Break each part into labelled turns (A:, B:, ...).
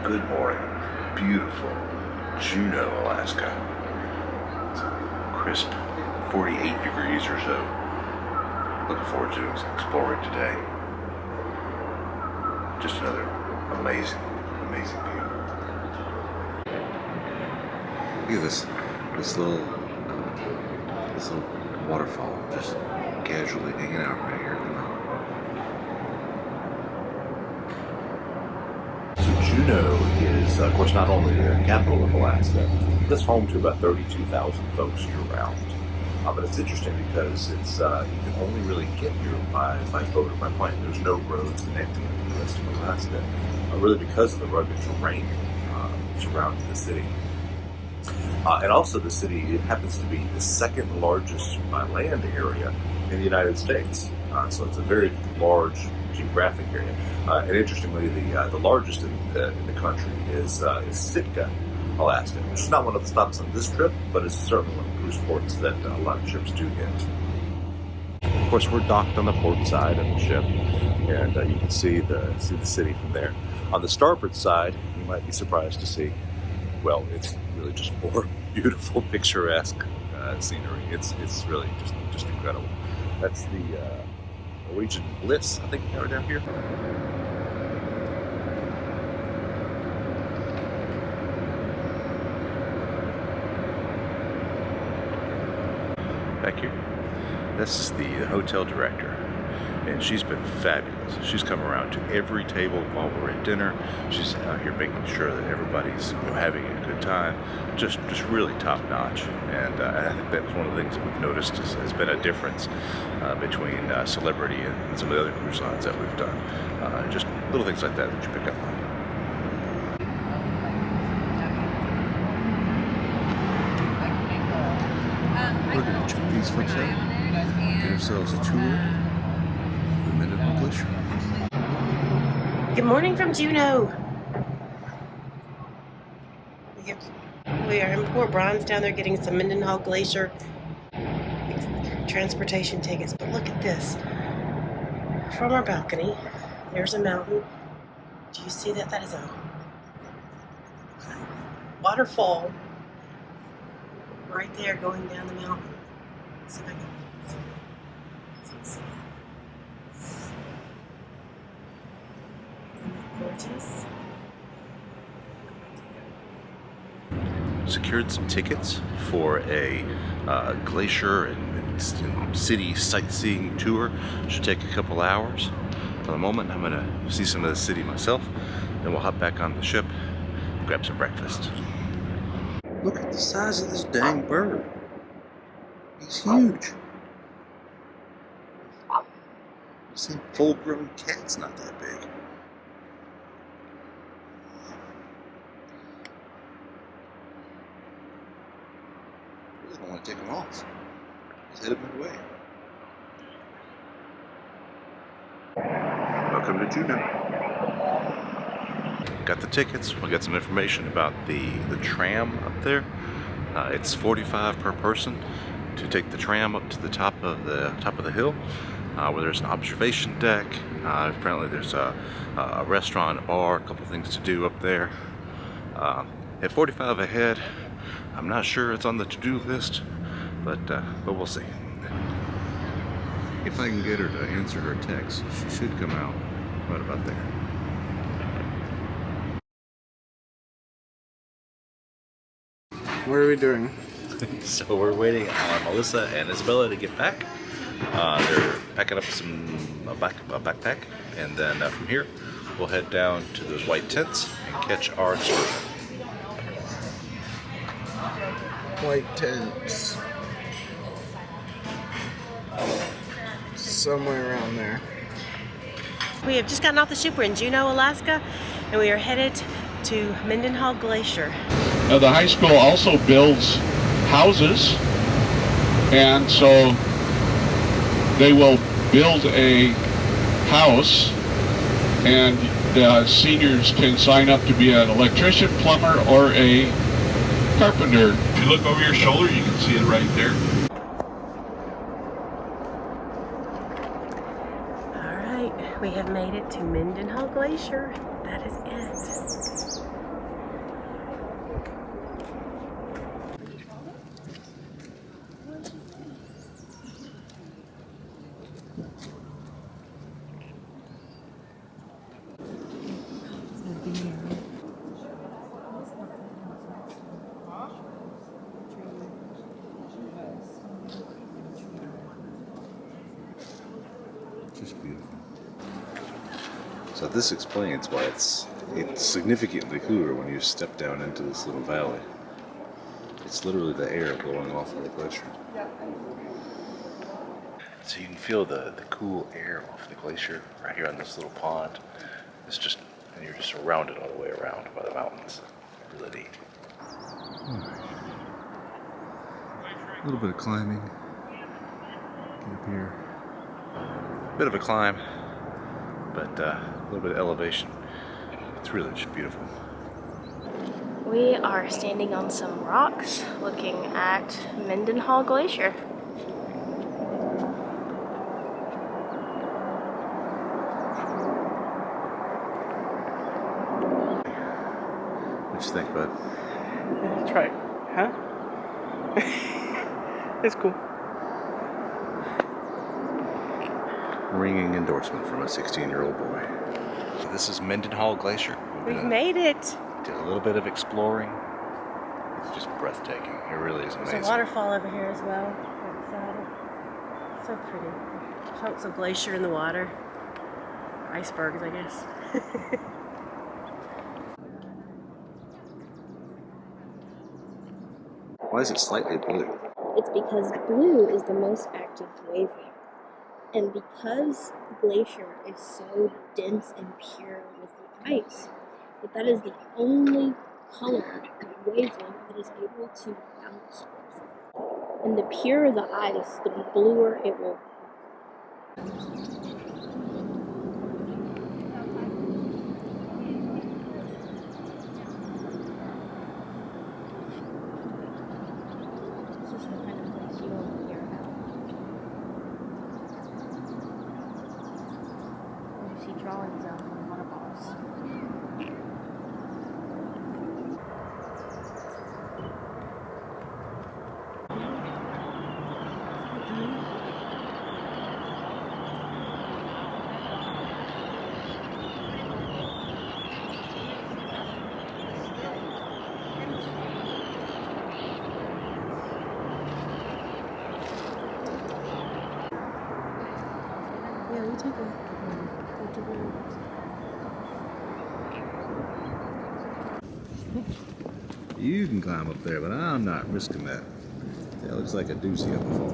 A: good morning. Beautiful Juneau, Alaska. It's a crisp 48 degrees or so. Looking forward to exploring today. Just another amazing, amazing view. Look at this little waterfall just casually hanging out right here in the mountain. So Juneau is, of course, not only the capital of Alaska, but it's home to about 32,000 folks year-round. But it's interesting because it's you can only really get here by boat or by plane. There's no roads connecting it to the rest of Alaska, really because of the rugged terrain surrounding the city. And also the city, it happens to be the second largest by land area in the United States. So it's a very large geographic area. And interestingly, the largest in the country is Sitka, Alaska, which is not one of the stops on this trip, but it's certainly one of the cruise ports that a lot of ships do hit. Of course, we're docked on the port side of the ship, and you can see the city from there. On the starboard side, you might be surprised to see, well, it's really just more beautiful, picturesque scenery. It's really just incredible. That's the Norwegian Bliss, I think, right down here. Back here, this is the hotel director, and she's been fabulous. She's come around to every table while we're at dinner. She's out here making sure that everybody's having a good time. Just really top notch. And I think that's one of the things that we've noticed has been a difference between Celebrity and some of the other cruise lines that we've done. Just little things like that you pick up on. We're going to check these folks out. Get ourselves a tour of the Mendenhall Glacier.
B: Good morning from Juneau. We are in Port Bronze down there getting some Mendenhall Glacier transportation tickets. But look at this. From our balcony, there's a mountain. Do you see that? That is a waterfall right there going down the mountain. See if I can see it. Gorgeous.
A: Secured some tickets for a glacier and city sightseeing tour. Should take a couple hours. For the moment, I'm gonna see some of the city myself, then we'll hop back on the ship, grab some breakfast. Look at the size of this dang bird. He's huge. You see, full-grown cat's not that big. Really don't want to take him off. He's headed my way. Welcome to Juneau. Got the tickets. We got some information about the tram up there. It's $45 per person to take the tram up to the top of the hill, where there's an observation deck. Apparently, there's a restaurant, a bar, a couple things to do up there. At $45 a head, I'm not sure it's on the to-do list, but we'll see. If I can get her to answer her text, she should come out right about there.
C: What are we doing?
A: So we're waiting on Melissa and Isabella to get back. They're packing up a backpack, and then from here we'll head down to those white tents and catch our excursion.
C: White tents. Somewhere around there.
B: We have just gotten off the ship. We're in Juneau, Alaska, and we are headed to Mendenhall Glacier.
D: Now the high school also builds houses, and so they will build a house, and the seniors can sign up to be an electrician, plumber, or a carpenter. If you look over your shoulder, you can see it right there.
B: All right, we have made it to Mendenhall Glacier. That is it.
A: So this explains why it's significantly cooler when you step down into this little valley. It's literally the air blowing off of the glacier. So you can feel the cool air off the glacier right here on this little pond. It's just, and you're just surrounded all the way around by the mountains. Really neat. A little bit of climbing. Get up here. Bit of a climb, but a little bit of elevation. It's really just beautiful.
E: We are standing on some rocks looking at Mendenhall Glacier.
A: What you think, bud?
C: That's right. Huh? It's cool.
A: Ringing endorsement from a 16-year-old boy. So this is Mendenhall Glacier.
B: We've made it.
A: Did a little bit of exploring. It's just breathtaking. It really is amazing.
B: There's a waterfall over here as well. So pretty. Chunks of glacier in the water. Icebergs, I guess.
A: Why is it slightly blue?
E: It's because blue is the most active wavelength. And because the glacier is so dense and pure with the ice, that is the only color of wavelength that is able to bounce off of it. And the purer the ice, the bluer it will. This is the kind of place you won't hear about. You see drawings of waterfalls.
B: Yeah, we take a
A: You can climb up there, but I'm not risking that. That looks like a doozy of a fall.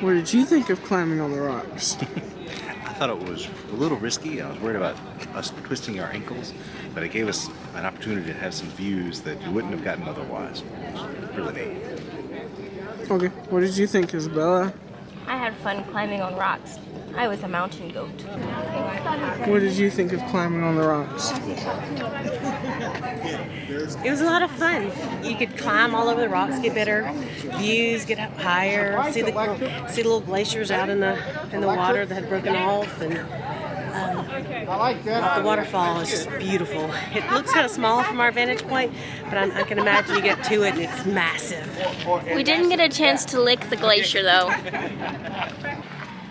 C: What did you think of climbing on the rocks?
A: I thought it was a little risky. I was worried about us twisting our ankles, but it gave us an opportunity to have some views that you wouldn't have gotten otherwise. Really neat.
C: Okay, what did you think, Isabella?
E: I had fun climbing on rocks. I was a mountain goat.
C: What did you think of climbing on the rocks?
B: It was a lot of fun. You could climb all over the rocks, get better views, get up higher, see the little glaciers out in the water that had broken off, and the waterfall is just beautiful. It looks kind of small from our vantage point, but I can imagine you get to it and it's massive.
E: We didn't get a chance to lick the glacier though.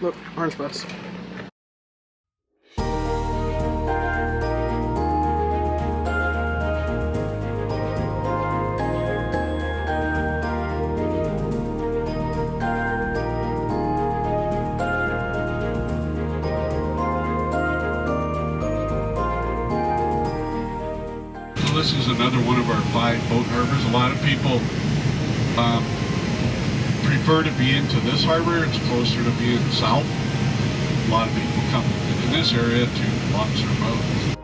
C: Look, orange bus.
D: This is another one of our 5 boat harbors. A lot of people prefer to be into this harbor. It's closer to being south. A lot of people come in this area to launch their boats.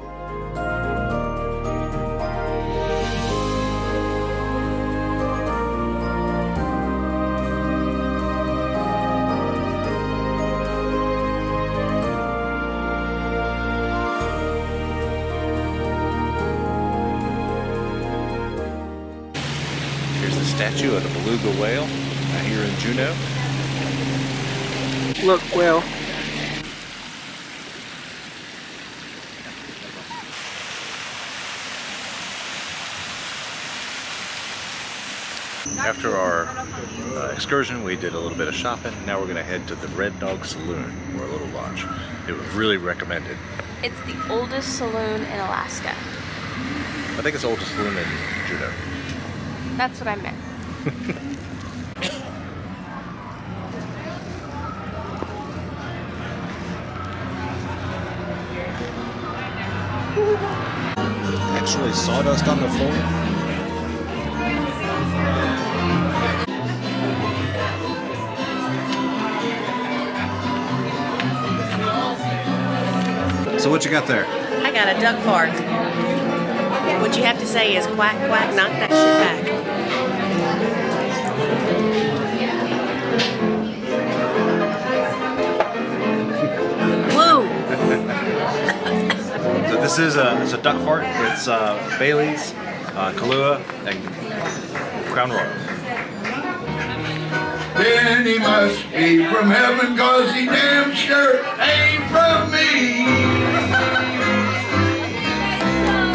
A: Here's the statue of the beluga whale here in Juneau.
C: Look, whale.
A: After our excursion, we did a little bit of shopping. Now we're going to head to the Red Dog Saloon for a little lunch. It was really recommended.
E: It's the oldest saloon in Alaska.
A: I think it's the oldest saloon in Juneau.
E: That's what I meant.
A: Actually, sawdust on the floor. So what you got there?
B: I got a duck fart. What you have to say is quack, quack, knock that shit back. Woo!
A: So this is it's a duck fart. It's Bailey's, Kahlua, and Crown Royal.
F: Then he must be from heaven, 'cause he damn sure ain't from me.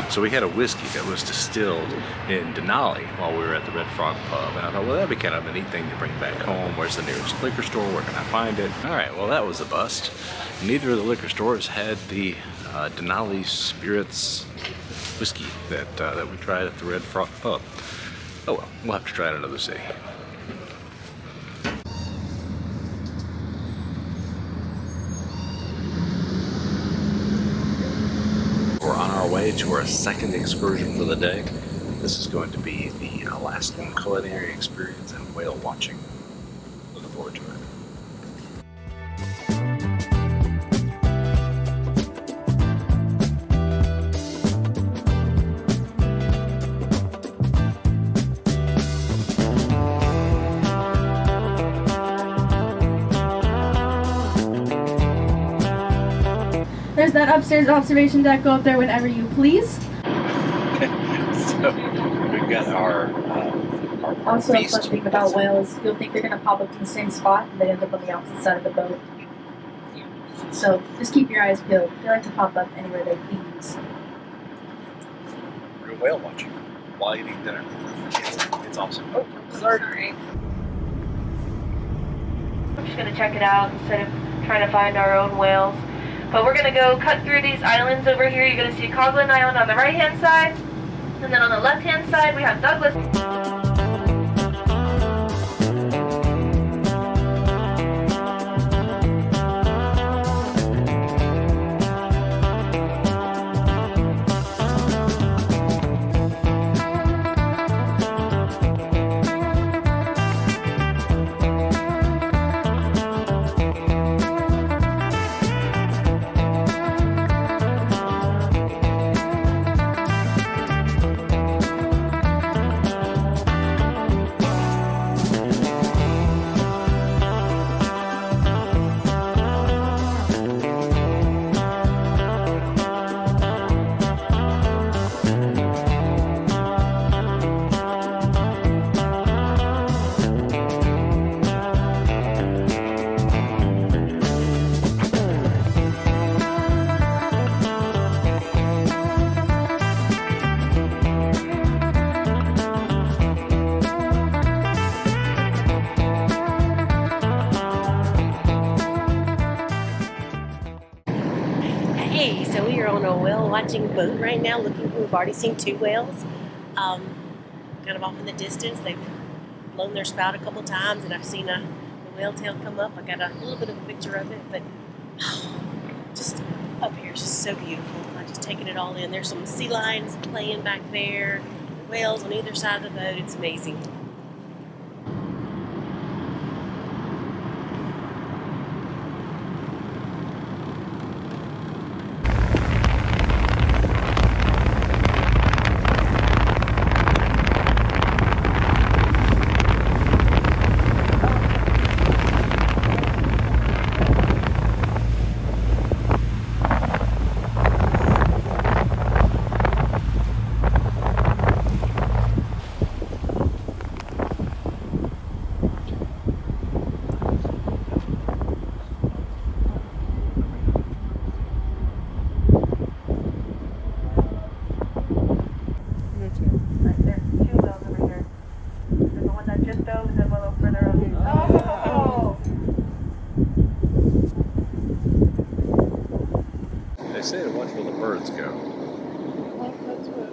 A: So we had a whiskey that was distilled in Denali while we were at the Red Frog Pub, and I thought, well, that'd be kind of a neat thing to bring back home. Where's the nearest liquor store? Where can I find it? All right, well, that was a bust. Neither of the liquor stores had the Denali Spirits whiskey that we tried at the Red Frog Pub. Oh well, we'll have to try it in another city. We're on our way to our second excursion for the day. This is going to be the Alaskan Culinary Experience and whale watching. Looking forward to it.
G: There's that upstairs observation deck. Go up there whenever you please.
A: So we've got our
G: Also, a
A: feast.
G: fun thing about whales, you'll think they're going to pop up in the same spot, and they end up on the opposite side of the boat. So just keep your eyes peeled. They like to pop up anywhere they please.
A: Real whale watching while eating dinner. It's awesome. Oh, sorry.
H: I'm just going to check it out instead of trying to find our own whales. But we're going to go cut through these islands over here. You're going to see Coghlan Island on the right-hand side. And then on the left-hand side, we have Douglas.
B: Hey, so we are on a whale watching boat right now. We've already seen two whales, kind of off in the distance. They've blown their spout a couple times, and I've seen the whale tail come up. I got a little bit of a picture of it, but just up here is just so beautiful. I'm just taking it all in. There's some sea lions playing back there, whales on either side of the boat. It's amazing.
A: They say to watch where the birds go.
C: That's what.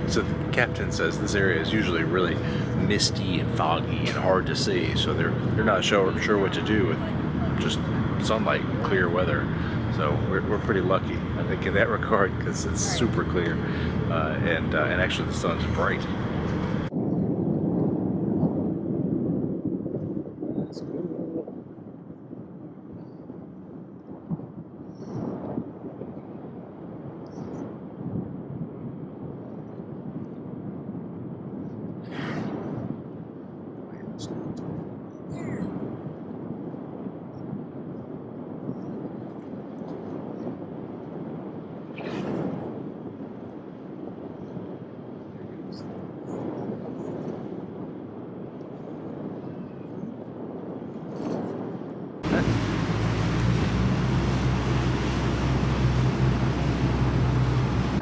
A: So the captain says this area is usually really misty and foggy and hard to see, so they're not sure what to do with just sunlight and clear weather. So we're pretty lucky, I think, in that regard, because it's super clear and actually the sun's bright. That's cool.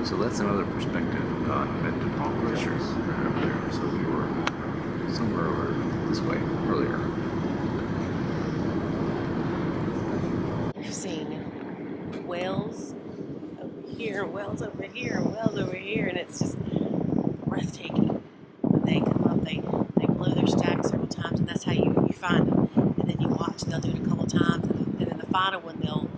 A: So that's another perspective on Mendenhall Glacier right over there. So we were somewhere over this way earlier.
B: We've seen whales over here, whales over here, whales over here, and it's just breathtaking. When they come up, they blow their stack several times, and that's how you find them. And then you watch, and they'll do it a couple times, and then the final one, they'll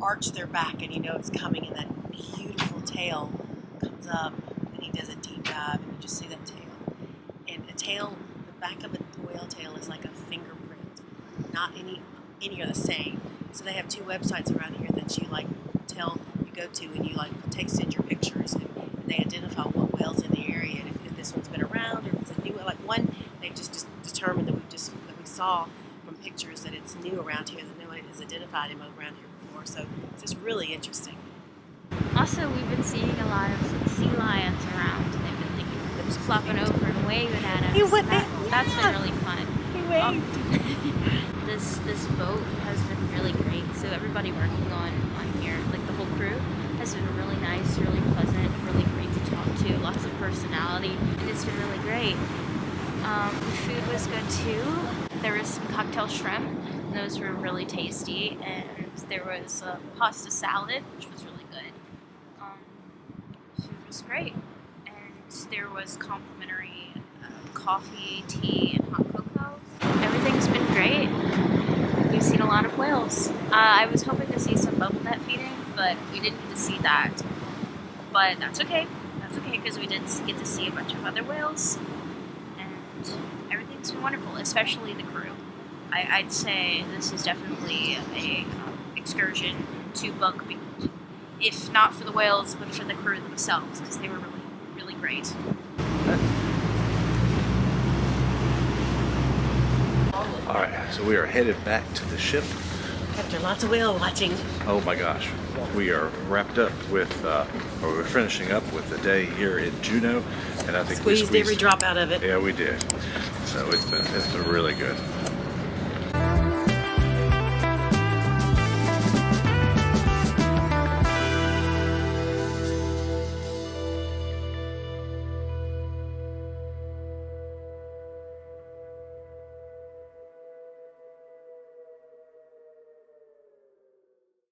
B: arch their back, and you know it's coming, and that beautiful tail comes up, and he does a deep dive, and you just see that tail. And a tail, the back of a whale tail is like a fingerprint. Not any are the same. So they have two websites around here that you go to, and you send your pictures, and they identify what whales in the area, and if this one's been around, or if it's a new one. Like one, they just determined that we saw from pictures that it's new around here, that nobody has identified him around here before. So it's just really interesting.
I: Also, we've been seeing a lot of sea lions around, and they've been just flopping over and waving at us. That's been really fun.
B: He waved.
I: This boat has been really great. So everybody working on here, like the whole crew, has been really nice, really pleasant, really great to talk to. Lots of personality, and it's been really great. The food was good too. There was some cocktail shrimp, and those were really tasty, and there was a pasta salad, which was really good. Food was great, and there was complimentary coffee, tea, and hot cocoa. Everything's been great. We've seen a lot of whales. I was hoping to see some bubble net feeding, but we didn't get to see that. But that's okay. That's okay, because we did get to see a bunch of other whales, and everything's been wonderful, especially the crew. I'd say this is definitely a excursion to book, if not for the whales, but for the crew themselves, because they were really, really great.
A: All right, so we are headed back to the ship.
B: After lots of whale watching.
A: Oh my gosh, we are wrapped up with, or we're finishing up with the day here in Juneau, and I think we
B: Squeezed every drop out of it.
A: Yeah, we did. So it's been really good.